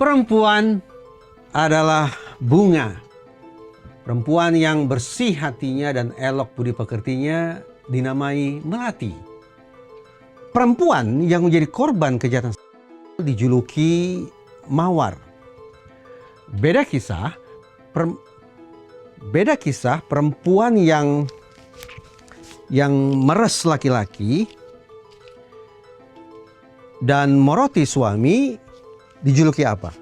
Perempuan adalah bunga. Perempuan yang bersih hatinya dan elok budi pekertinya dinamai melati. Perempuan yang menjadi korban kejahatan dijuluki mawar. Beda kisah perempuan yang meres laki-laki dan moroti suami dijuluki apa?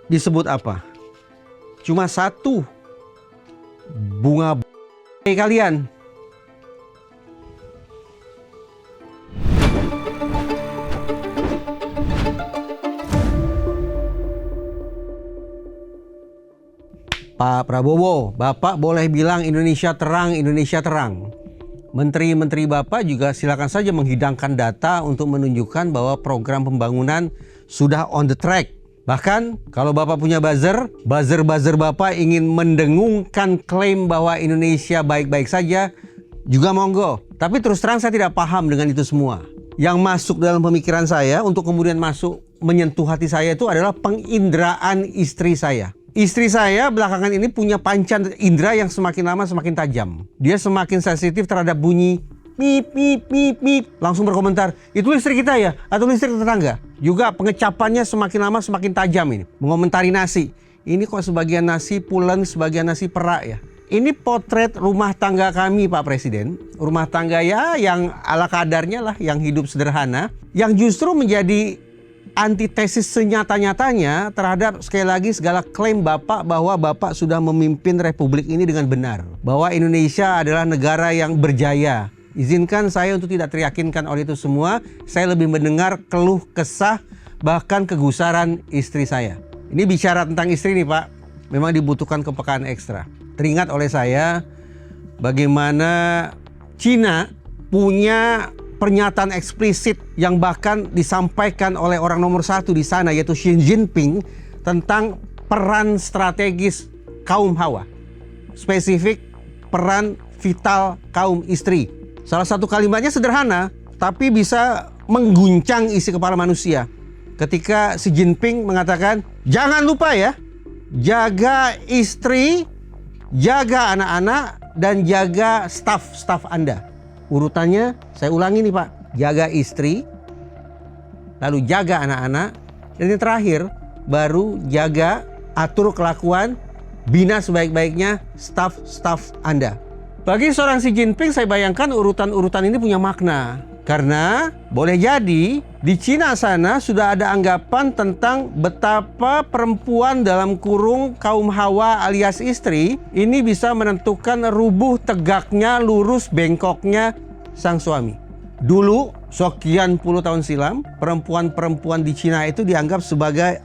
Disebut apa? Cuma satu bunga kalian. Pak Prabowo, Bapak boleh bilang Indonesia terang, Indonesia terang. Menteri-menteri Bapak juga silakan saja menghidangkan data untuk menunjukkan bahwa program pembangunan sudah on the track. Bahkan kalau Bapak punya buzzer Bapak ingin mendengungkan klaim bahwa Indonesia baik-baik saja, juga monggo. Tapi terus terang saya tidak paham dengan itu semua. Yang masuk dalam pemikiran saya untuk kemudian masuk menyentuh hati saya itu adalah penginderaan istri saya. Istri saya belakangan ini punya panca indera yang semakin lama semakin tajam. Dia semakin sensitif terhadap bunyi pip pip pip pip. Langsung berkomentar, itu listrik kita ya? Atau listrik tetangga? Juga pengecapannya semakin lama semakin tajam ini. Mengomentari nasi. Ini kok sebagian nasi pulen, sebagian nasi perak ya? Ini potret rumah tangga kami Pak Presiden. Rumah tangga ya yang ala kadarnya lah, yang hidup sederhana. Yang justru menjadi antitesis senyata-nyatanya terhadap sekali lagi segala klaim Bapak bahwa Bapak sudah memimpin republik ini dengan benar. Bahwa Indonesia adalah negara yang berjaya. Izinkan saya untuk tidak teryakinkan oleh itu semua. Saya lebih mendengar keluh kesah bahkan kegusaran istri saya. Ini bicara tentang istri nih Pak. Memang dibutuhkan kepekaan ekstra. Teringat oleh saya bagaimana Cina punya pernyataan eksplisit yang bahkan disampaikan oleh orang nomor satu di sana yaitu Xi Jinping tentang peran strategis kaum hawa. Spesifik peran vital kaum istri. Salah satu kalimatnya sederhana tapi bisa mengguncang isi kepala manusia. Ketika Xi Jinping mengatakan, jangan lupa ya, jaga istri, jaga anak-anak dan jaga staf Anda. Urutannya saya ulangi nih Pak, jaga istri, lalu jaga anak-anak, dan yang terakhir baru jaga, atur kelakuan, bina sebaik-baiknya staf Anda. Bagi seorang Xi Jinping saya bayangkan urutan-urutan ini punya makna. Karena boleh jadi di Cina sana sudah ada anggapan tentang betapa perempuan dalam kurung kaum hawa alias istri ini bisa menentukan rubuh tegaknya, lurus bengkoknya sang suami. Dulu sekian puluh tahun silam perempuan-perempuan di Cina itu dianggap sebagai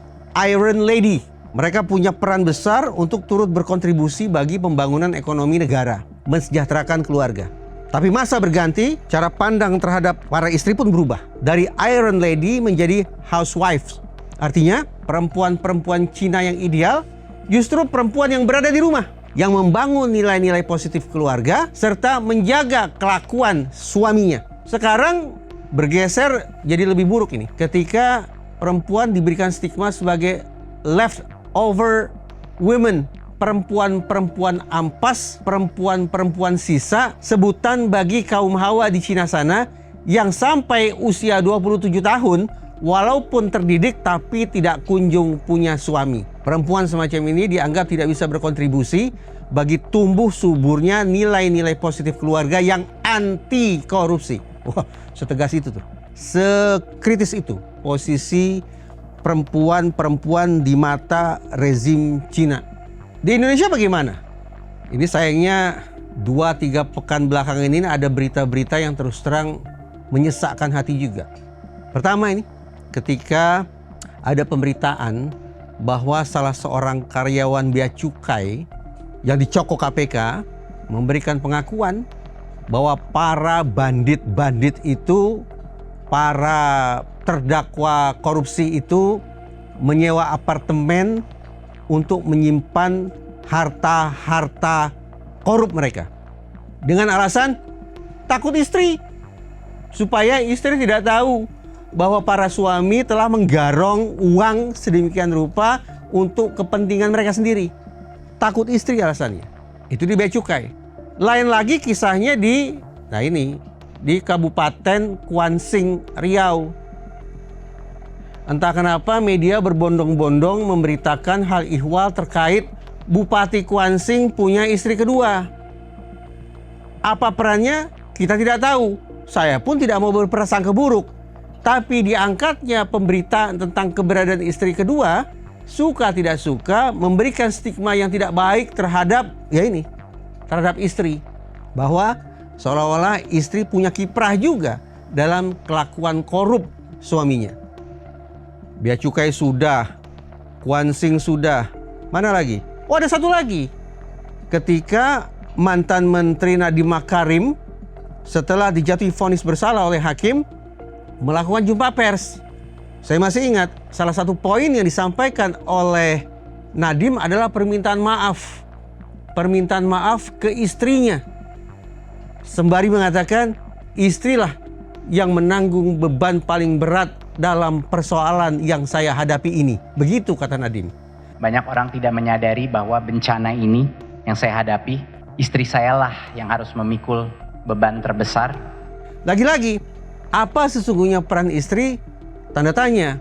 Iron Lady. Mereka punya peran besar untuk turut berkontribusi bagi pembangunan ekonomi negara, mensejahterakan keluarga. Tapi masa berganti, cara pandang terhadap para istri pun berubah. Dari Iron Lady menjadi housewives. Artinya, perempuan-perempuan Cina yang ideal justru perempuan yang berada di rumah. Yang membangun nilai-nilai positif keluarga, serta menjaga kelakuan suaminya. Sekarang bergeser jadi lebih buruk ini. Ketika perempuan diberikan stigma sebagai leftover women. Perempuan-perempuan ampas, perempuan-perempuan sisa, sebutan bagi kaum hawa di Cina sana yang sampai usia 27 tahun walaupun terdidik tapi tidak kunjung punya suami. Perempuan semacam ini dianggap tidak bisa berkontribusi bagi tumbuh suburnya nilai-nilai positif keluarga yang anti korupsi. Wah, setegas itu tuh. Sekritis itu posisi perempuan-perempuan di mata rezim Cina. Di Indonesia bagaimana? Ini sayangnya 2-3 pekan belakangan ini ada berita-berita yang terus terang menyesakkan hati juga. Pertama ini, ketika ada pemberitaan bahwa salah seorang karyawan bea cukai yang dicokok KPK memberikan pengakuan bahwa para bandit-bandit itu, para terdakwa korupsi itu menyewa apartemen untuk menyimpan harta-harta korup mereka. Dengan alasan takut istri. Supaya istri tidak tahu bahwa para suami telah menggarong uang sedemikian rupa untuk kepentingan mereka sendiri. Takut istri alasannya. Itu di Bea Cukai. Lain lagi kisahnya di Kabupaten Kuansing, Riau. Entah kenapa media berbondong-bondong memberitakan hal ihwal terkait Bupati Kuansing punya istri kedua. Apa perannya? Kita tidak tahu. Saya pun tidak mau berprasangka buruk. Tapi diangkatnya pemberitaan tentang keberadaan istri kedua, suka tidak suka memberikan stigma yang tidak baik terhadap istri. Bahwa seolah-olah istri punya kiprah juga dalam kelakuan korup suaminya. Bea Cukai sudah, Kuansing sudah, mana lagi? Oh, ada satu lagi. Ketika mantan Menteri Nadiem Makarim setelah dijatuhi vonis bersalah oleh hakim melakukan jumpa pers. Saya masih ingat salah satu poin yang disampaikan oleh Nadiem adalah permintaan maaf. Permintaan maaf ke istrinya. Sembari mengatakan istrilah yang menanggung beban paling berat dalam persoalan yang saya hadapi ini. Begitu kata Nadiem. Banyak orang tidak menyadari bahwa bencana ini yang saya hadapi, istri sayalah yang harus memikul beban terbesar. Lagi-lagi, apa sesungguhnya peran istri? Tanda tanya.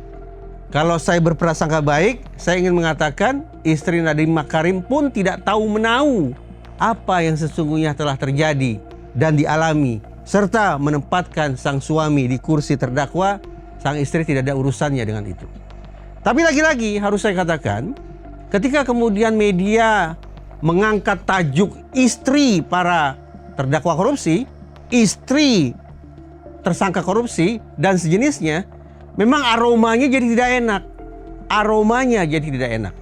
Kalau saya berprasangka baik, saya ingin mengatakan istri Nadiem Makarim pun tidak tahu menahu apa yang sesungguhnya telah terjadi dan dialami, serta menempatkan sang suami di kursi terdakwa, sang istri tidak ada urusannya dengan itu. Tapi lagi-lagi harus saya katakan, ketika kemudian media mengangkat tajuk istri para terdakwa korupsi, istri tersangka korupsi dan sejenisnya, memang aromanya jadi tidak enak. Aromanya jadi tidak enak.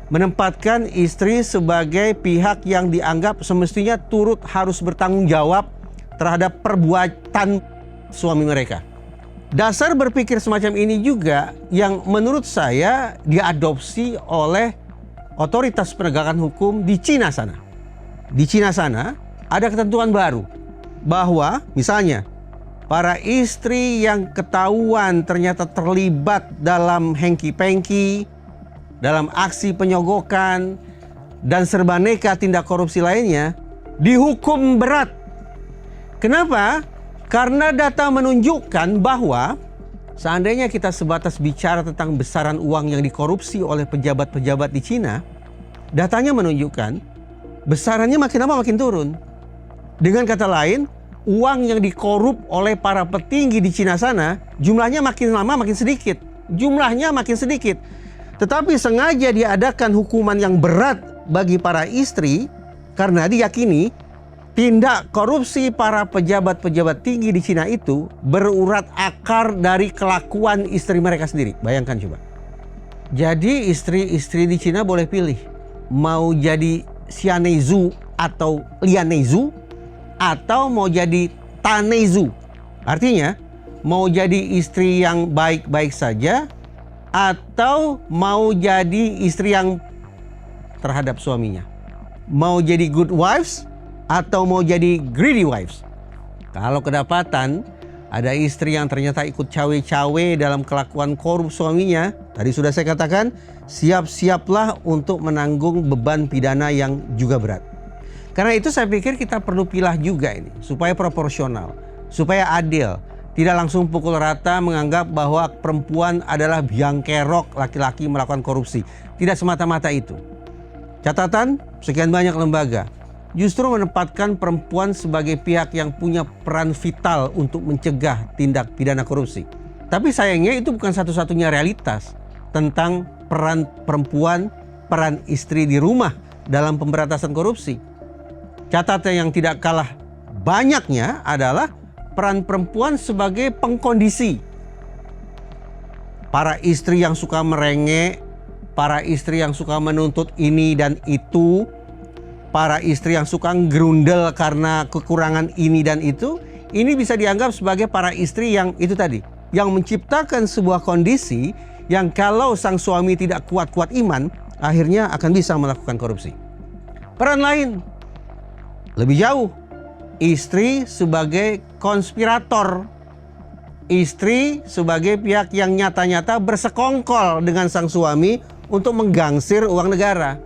Menempatkan istri sebagai pihak yang dianggap semestinya turut harus bertanggung jawab terhadap perbuatan suami mereka. Dasar berpikir semacam ini juga yang menurut saya diadopsi oleh otoritas penegakan hukum di Cina sana. Di Cina sana ada ketentuan baru bahwa misalnya para istri yang ketahuan ternyata terlibat dalam hengki-pengki, dalam aksi penyogokan dan serba neka tindak korupsi lainnya dihukum berat. Kenapa? Karena data menunjukkan bahwa seandainya kita sebatas bicara tentang besaran uang yang dikorupsi oleh pejabat-pejabat di Cina, datanya menunjukkan besarannya makin lama makin turun. Dengan kata lain, uang yang dikorup oleh para petinggi di Cina sana jumlahnya makin lama makin sedikit. Jumlahnya makin sedikit. Tetapi sengaja diadakan hukuman yang berat bagi para istri karena diyakini tindak korupsi para pejabat-pejabat tinggi di Cina itu berurat akar dari kelakuan istri mereka sendiri. Bayangkan coba. Jadi istri-istri di Cina boleh pilih. Mau jadi Xianeizu atau Lianeizu, atau mau jadi Taneizu. Artinya mau jadi istri yang baik-baik saja, atau mau jadi istri yang terhadap suaminya. Mau jadi good wives atau mau jadi greedy wives. Kalau kedapatan ada istri yang ternyata ikut cawe-cawe dalam kelakuan korup suaminya, tadi sudah saya katakan, siap-siaplah untuk menanggung beban pidana yang juga berat. Karena itu saya pikir kita perlu pilah juga ini, supaya proporsional, supaya adil. Tidak langsung pukul rata menganggap bahwa perempuan adalah biang kerok laki-laki melakukan korupsi. Tidak semata-mata itu. Catatan, sekian banyak lembaga justru menempatkan perempuan sebagai pihak yang punya peran vital untuk mencegah tindak pidana korupsi. Tapi sayangnya itu bukan satu-satunya realitas tentang peran perempuan, peran istri di rumah dalam pemberantasan korupsi. Catatan yang tidak kalah banyaknya adalah peran perempuan sebagai pengkondisi. Para istri yang suka merengek, para istri yang suka menuntut ini dan itu, para istri yang suka gerundel karena kekurangan ini dan itu, ini bisa dianggap sebagai para istri yang itu tadi, yang menciptakan sebuah kondisi yang kalau sang suami tidak kuat-kuat iman, akhirnya akan bisa melakukan korupsi. Peran lain, lebih jauh, istri sebagai konspirator. Istri sebagai pihak yang nyata-nyata bersekongkol dengan sang suami untuk menggangsir uang negara,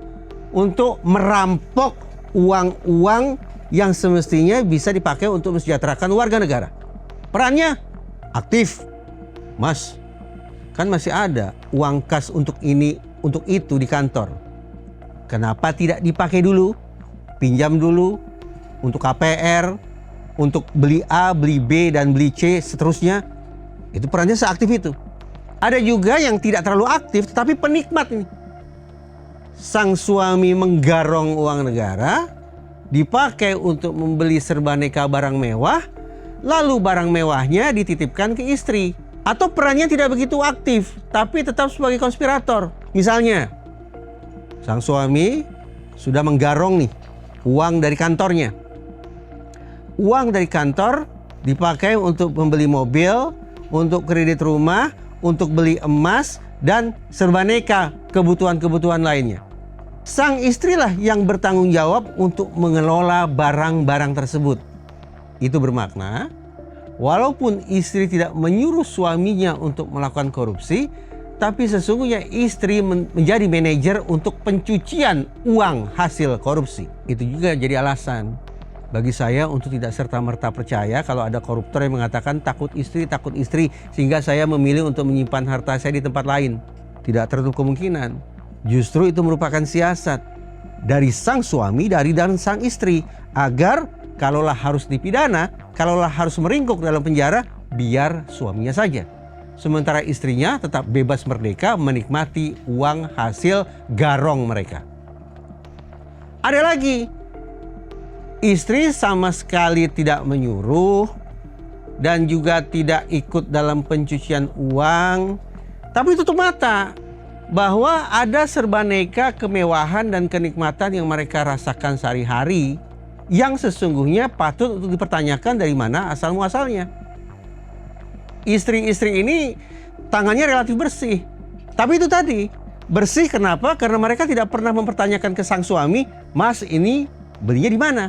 untuk merampok uang-uang yang semestinya bisa dipakai untuk mensejahterakan warga negara. Perannya aktif. Mas, kan masih ada uang kas untuk ini, untuk itu di kantor. Kenapa tidak dipakai dulu? Pinjam dulu untuk KPR, untuk beli A, beli B, dan beli C, seterusnya. Itu perannya seaktif itu. Ada juga yang tidak terlalu aktif, tetapi penikmat ini. Sang suami menggarong uang negara, dipakai untuk membeli serbaneka barang mewah, lalu barang mewahnya dititipkan ke istri. Atau perannya tidak begitu aktif, tapi tetap sebagai konspirator. Misalnya, sang suami sudah menggarong nih uang dari kantornya. Uang dari kantor dipakai untuk membeli mobil, untuk kredit rumah, untuk beli emas, dan serbaneka kebutuhan-kebutuhan lainnya. Sang istrilah yang bertanggung jawab untuk mengelola barang-barang tersebut. Itu bermakna, walaupun istri tidak menyuruh suaminya untuk melakukan korupsi, tapi sesungguhnya istri menjadi manajer untuk pencucian uang hasil korupsi. Itu juga jadi alasan bagi saya untuk tidak serta-merta percaya kalau ada koruptor yang mengatakan takut istri, sehingga saya memilih untuk menyimpan harta saya di tempat lain. Tidak tertutup kemungkinan. Justru itu merupakan siasat dari sang suami, dan sang istri, agar kalaulah harus dipidana, kalaulah harus meringkuk dalam penjara, biar suaminya saja. Sementara istrinya tetap bebas merdeka menikmati uang hasil garong mereka. Ada lagi, istri sama sekali tidak menyuruh dan juga tidak ikut dalam pencucian uang, tapi tutup mata bahwa ada serbaneka kemewahan dan kenikmatan yang mereka rasakan sehari-hari yang sesungguhnya patut untuk dipertanyakan dari mana asal muasalnya. Istri-istri ini tangannya relatif bersih, tapi itu tadi, bersih kenapa? Karena mereka tidak pernah mempertanyakan ke sang suami, Mas ini belinya di mana?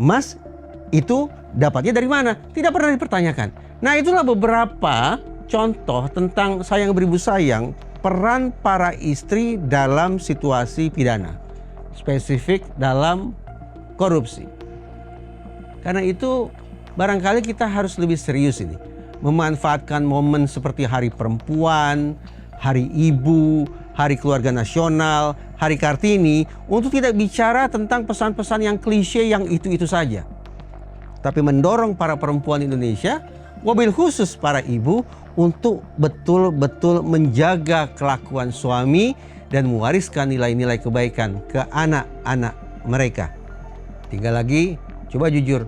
Mas, itu dapatnya dari mana? Tidak pernah dipertanyakan. Nah, itulah beberapa contoh tentang sayang beribu sayang, peran para istri dalam situasi pidana, spesifik dalam korupsi. Karena itu barangkali kita harus lebih serius ini, memanfaatkan momen seperti Hari Perempuan, Hari Ibu, Hari Keluarga Nasional, Hari Kartini, untuk tidak bicara tentang pesan-pesan yang klise yang itu-itu saja. Tapi mendorong para perempuan Indonesia, wabil khusus para ibu, untuk betul-betul menjaga kelakuan suami dan mewariskan nilai-nilai kebaikan ke anak-anak mereka. Tinggal lagi, coba jujur.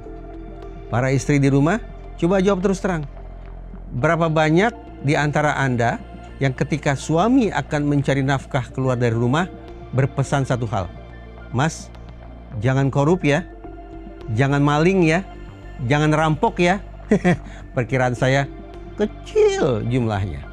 Para istri di rumah, coba jawab terus terang. Berapa banyak di antara Anda yang ketika suami akan mencari nafkah keluar dari rumah berpesan satu hal, Mas, jangan korup ya, jangan maling ya, jangan rampok ya. Perkiraan saya kecil jumlahnya.